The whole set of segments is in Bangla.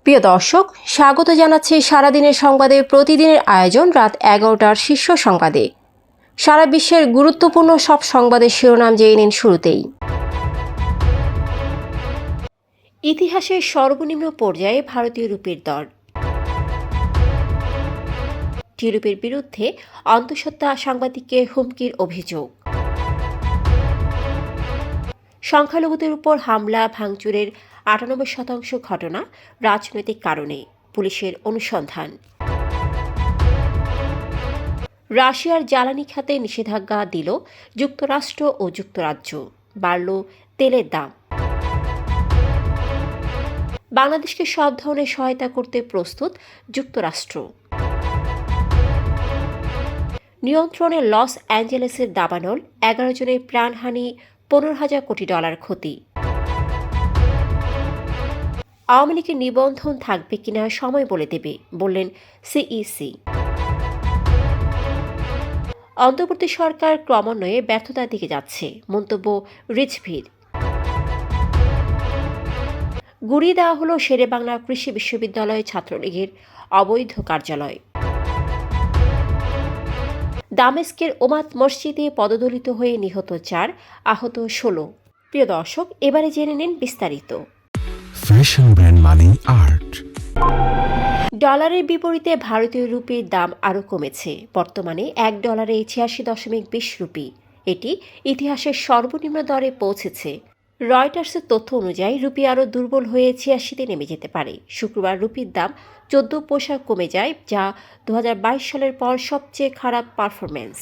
প্রিয় দর্শক, স্বাগত জানাচ্ছি সারাদিনের সংবাদে প্রতিদিনের আয়োজন রাত 11টার শীর্ষ সংবাদে। সারা বিশ্বের গুরুত্বপূর্ণ সব সংবাদের শিরোনাম জেনে নিন শুরুতেই। ইতিহাসের সর্বনিম্ন পর্যায়ে ভারতীয় রুপির দর। টিরুপের বিরুদ্ধে অন্তঃসত্ত্বা সাংবাদিককে হুমকির অভিযোগ। সংখ্যালঘুদের উপর হামলা ভাঙচুরের 98% ঘটনা রাজনৈতিক কারণে, পুলিশের অনুসন্ধান। রাশিয়ার জ্বালানি খাতে নিষেধাজ্ঞা দিল যুক্তরাষ্ট্র ও যুক্তরাজ্য, বাড়ল তেলের দাম। বাংলাদেশকে সব ধরনের সহায়তা করতে প্রস্তুত যুক্তরাষ্ট্র। নিয়ন্ত্রণে লস অ্যাঞ্জেলেসের দাবানল, 11 জনের প্রাণহানি, 15,000 কোটি ডলার ক্ষতি। আওয়ামী লীগের নিবন্ধন থাকবে কিনা সময় বলে দেবে, বললেন সিইসি। অন্তর্বর্তী সরকার ক্রমান্বয়ে ব্যর্থতার দিকে যাচ্ছে, মন্তব্য রিজভীর। গুড়িয়ে দেওয়া হলো শেরেবাংলা কৃষি বিশ্ববিদ্যালয় ছাত্রলীগের অবৈধ কার্যালয়। দামেস্কের ওমাদ মসজিদে পদদলিত হয়ে নিহত 4, আহত 16। প্রিয় দর্শক, এবারে জেনে নিন বিস্তারিত। ফ্যাশন ব্র্যান্ড মানে আর্ট। ডলারের বিপরীতে ভারতীয় রুপির দাম আরও কমেছে। বর্তমানে $1 86.20 রুপি। এটি ইতিহাসের সর্বনিম্ন দরে পৌঁছেছে। রয়টার্সের তথ্য অনুযায়ী রুপি আরও দুর্বল হয়ে 86-তে নেমে যেতে পারে। শুক্রবার রুপির দাম 14 পয়সা কমে যায়, যা 2022 সালের পর সবচেয়ে খারাপ পারফরম্যান্স।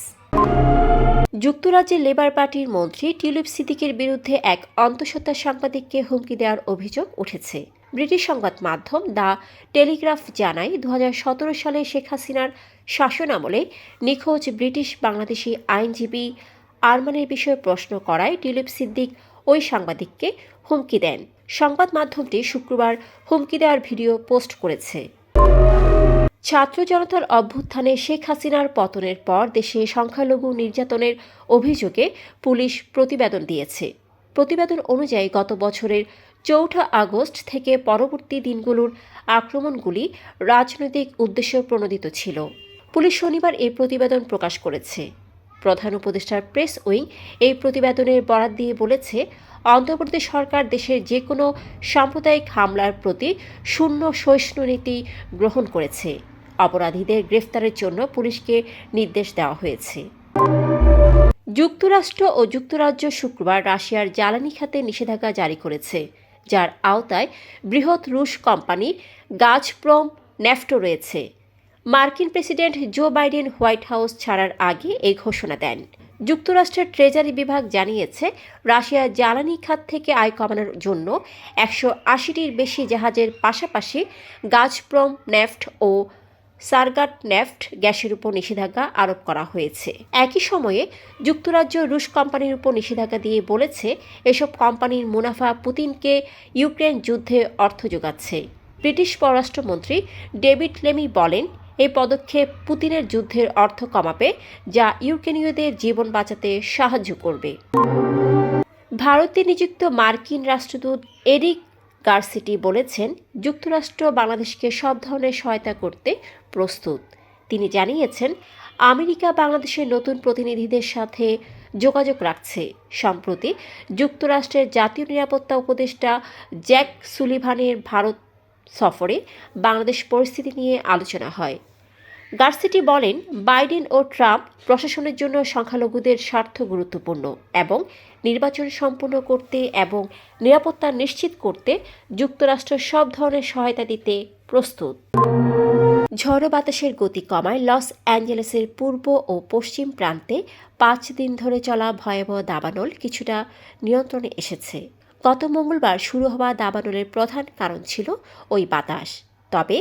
যুক্তরাজ্যের লেবার পার্টির মন্ত্রী টিউলিপ সিদ্দিকের বিরুদ্ধে এক অন্তঃসত্ত্বা সাংবাদিককে হুমকি দেওয়ার অভিযোগ উঠেছে। ব্রিটিশ সংবাদ মাধ্যম দ্য টেলিগ্রাফ জানায়, 2017 সালে শেখ হাসিনার শাসনামলে নিখোঁজ ব্রিটিশ বাংলাদেশি আইনজীবী আরমানের বিষয়ে প্রশ্ন করায় টিউলিপ সিদ্দিক ওই সাংবাদিককে হুমকি দেন। সংবাদ মাধ্যমটি শুক্রবার হুমকি দেওয়ার ভিডিও পোস্ট করেছে। ছাত্র জনতার অভ্যুত্থানে শেখ হাসিনার পতনের পর দেশে সংখ্যালঘু নির্যাতনের অভিযোগে পুলিশ প্রতিবেদন দিয়েছে। প্রতিবেদন অনুযায়ী গত বছরের 4 আগস্ট থেকে পরবর্তী দিনগুলোর আক্রমণগুলি রাজনৈতিক উদ্দেশ্য প্রণোদিত ছিল। পুলিশ শনিবার এই প্রতিবেদন প্রকাশ করেছে। প্রধান উপদেষ্টার প্রেস উইং এই প্রতিবেদনের বরাত দিয়ে বলেছে, অন্তর্বর্তী সরকার দেশের যে কোনো সাম্প্রদায়িক হামলার প্রতি শূন্য সহিষ্ণু নীতি গ্রহণ করেছে। অপরাধীদের গ্রেফতারের জন্য পুলিশকে নির্দেশ দেওয়া হয়েছে। যুক্তরাষ্ট্র ও যুক্তরাজ্য শুক্রবার রাশিয়ার জ্বালানি খাতে নিষেধাজ্ঞা জারি করেছে, যার আওতায় বৃহৎ রুশ কোম্পানি গাজপ্রম নেফটো রয়েছে। মার্কিন president Joe Biden White House ছাড়ার আগে এই ঘোষণা দেন। যুক্তরাষ্ট্রের ট্রেজারি বিভাগ জানিয়েছে, রাশিয়ার জ্বালানি খাত থেকে আয় কমানোর জন্য 180টির বেশি জাহাজের পাশাপাশি গাজপ্রম নেফট ও সারগাট নেফট গ্যাসের উপর নিষেধাজ্ঞা আরোপ করা হয়েছে। একই সময়ে যুক্তরাজ্য রুশ কোম্পানির উপর নিষেধাজ্ঞা দিয়ে বলেছে, এসব কোম্পানির মুনাফা পুতিনকে ইউক্রেন যুদ্ধে অর্থ যোগাচ্ছে। ব্রিটিশ পররাষ্ট্রমন্ত্রী ডেভিড লেমি বলেন, এই পদক্ষেপ পুতিনের যুদ্ধের অর্থ কমাবে, যা ইউক্রেনীয়দের জীবন বাঁচাতে সাহায্য করবে। ভারতে নিযুক্ত মার্কিন রাষ্ট্রদূত এরিক গারসিটি বলেছেন, যুক্তরাষ্ট্র বাংলাদেশকে সব ধরনের সহায়তা করতে প্রস্তুত। তিনি জানিয়েছেন, আমেরিকা বাংলাদেশের নতুন প্রতিনিধিদের সাথে যোগাযোগ রাখছে। সম্প্রতি যুক্তরাষ্ট্রের জাতীয় নিরাপত্তা উপদেষ্টা জ্যাক সুলিভানের ভারত সফরে বাংলাদেশ পরিস্থিতি নিয়ে আলোচনা হয়। গারসিটি বলেন, বাইডেন ও ট্রাম্প প্রশাসনের জন্য সংখ্যালঘুদের স্বার্থ গুরুত্বপূর্ণ এবং নির্বাচন সম্পন্ন করতে এবং নিরাপত্তা নিশ্চিত করতে যুক্তরাষ্ট্র সব ধরনের সহায়তা দিতে প্রস্তুত। ঝড়ো বাতাসের গতি কমায় লস অ্যাঞ্জেলেসের পূর্ব ও পশ্চিম প্রান্তে 5 দিন ধরে চলা ভয়াবহ দাবানল কিছুটা নিয়ন্ত্রণে এসেছে। গত মঙ্গলবার শুরু হওয়া দাবানলের প্রধান কারণ ছিল ওই বাতাস। তবে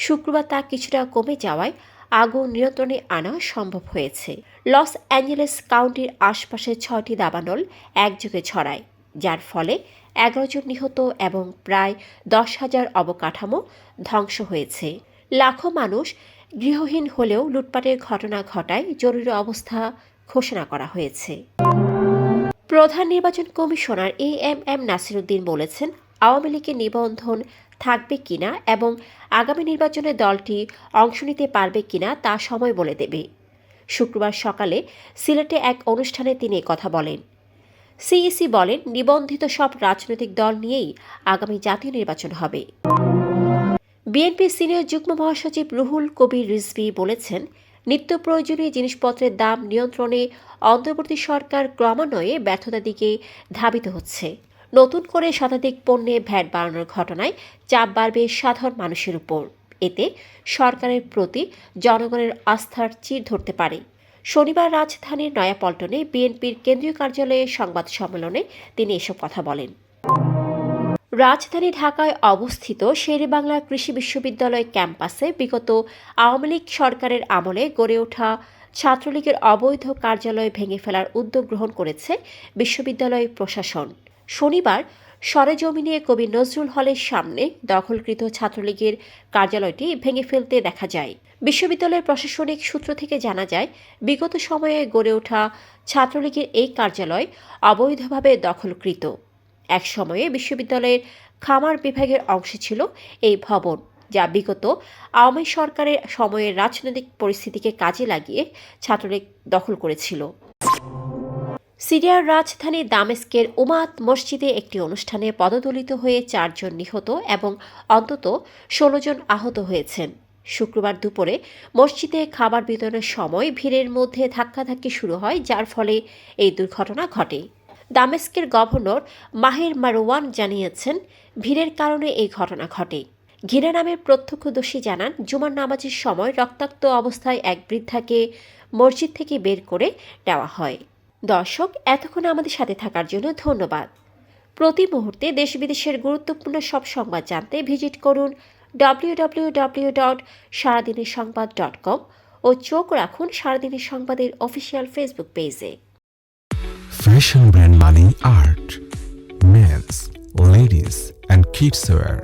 শুক্রবার তা কিছুটা কমে যাওয়ায় আগুন নিয়ন্ত্রণে আনা সম্ভব হয়েছে। লস অ্যাঞ্জেলেস কাউন্টির আশপাশে 6টি দাবানল একযোগে ছড়ায়, যার ফলে 11 জন নিহত এবং প্রায় 10,000 অবকাঠামো ধ্বংস হয়েছে। লাখো মানুষ গৃহহীন হলেও লুটপাটের ঘটনা ঘটায় জরুরি অবস্থা ঘোষণা করা হয়েছে। প্রধান নির্বাচন কমিশনার এএমএম নাসিরউদ্দিন বলেছেন, আওয়ামী লীগের নিবন্ধন থাকবে কিনা এবং আগামী নির্বাচনে দলটি অংশ নিতে পারবে কিনা তা সময় বলে দেবে। শুক্রবার সকালে সিলেটে এক অনুষ্ঠানে তিনি কথা বলেন। সিইসি বলেন, নিবন্ধিত সব রাজনৈতিক দল নিয়েই আগামী জাতীয় নির্বাচন হবে। বিএনপির সিনিয়র যুগ্ম মহাসচিব রুহুল কবির রিজভী বলেছেন, নিত্য প্রয়োজনীয় জিনিসপত্রের দাম নিয়ন্ত্রণে অন্তর্বর্তী সরকার ক্রমান্বয়ে ব্যর্থতার দিকে ধাবিত হচ্ছে। নতুন করে শতাধিক পণ্যে ভ্যাট বাড়ানোর ঘটনায় চাপ বাড়বে সাধারণ মানুষের উপর। এতে সরকারের প্রতি জনগণের আস্থার চির ধরতে পারে। শনিবার রাজধানীর নয়াপল্টনে বিএনপির কেন্দ্রীয় কার্যালয়ে সংবাদ সম্মেলনে তিনি এসব কথা বলেন। রাজধানী ঢাকায় অবস্থিত শেরেবাংলা কৃষি বিশ্ববিদ্যালয় ক্যাম্পাসে বিগত আওয়ামী লীগ সরকারের আমলে গড়ে ওঠা ছাত্রলীগের অবৈধ কার্যালয় ভেঙে ফেলার উদ্যোগ গ্রহণ করেছে বিশ্ববিদ্যালয় প্রশাসন। শনিবার সরেজমিনে কবি নজরুল হলের সামনে দখলকৃত ছাত্রলীগের কার্যালয়টি ভেঙে ফেলতে দেখা যায়। বিশ্ববিদ্যালয়ের প্রশাসনিক সূত্র থেকে জানা যায়, বিগত সময়ে গড়ে ওঠা ছাত্রলীগের এই কার্যালয় অবৈধভাবে দখলকৃত। এক সময়ে বিশ্ববিদ্যালয়ের খামার বিভাগের অংশ ছিল এই ভবন, যা বিগত আওয়ামী সরকারের সময়ের রাজনৈতিক পরিস্থিতিকে কাজে লাগিয়ে ছাত্রলীগ দখল করেছিল। সিরিয়ার রাজধানী দামেস্কের উমাদ মসজিদে একটি অনুষ্ঠানে পদদলিত হয়ে 4 জন নিহত এবং অন্তত 16 জন আহত হয়েছেন। শুক্রবার দুপুরে মসজিদে খাবার বিতরণের সময় ভিড়ের মধ্যে ধাক্কাধাক্কি শুরু হয়, যার ফলে এই দুর্ঘটনা ঘটে। দামেস্কের গভর্নর মাহির মারওয়ান জানিয়েছেন, ভিড়ের কারণে এই ঘটনা ঘটে। ঘিরে নামের প্রত্যক্ষদর্শী জানান, জুমার নামাজের সময় রক্তাক্ত অবস্থায় এক বৃদ্ধাকে মসজিদ থেকে বের করে নেওয়া হয়। দর্শক, এতক্ষণ আমাদের সাথে থাকার জন্য ধন্যবাদ। প্রতি মুহূর্তে দেশ বিদেশের গুরুত্বপূর্ণ সব সংবাদ জানতে ভিজিট করুন www.সারাদিনেরসংবাদ.com ও চোখ রাখুন সারাদিনের সংবাদের অফিসিয়াল ফেসবুক পেজে। Fashion brand Money Art. Men's, ladies, and kids wear.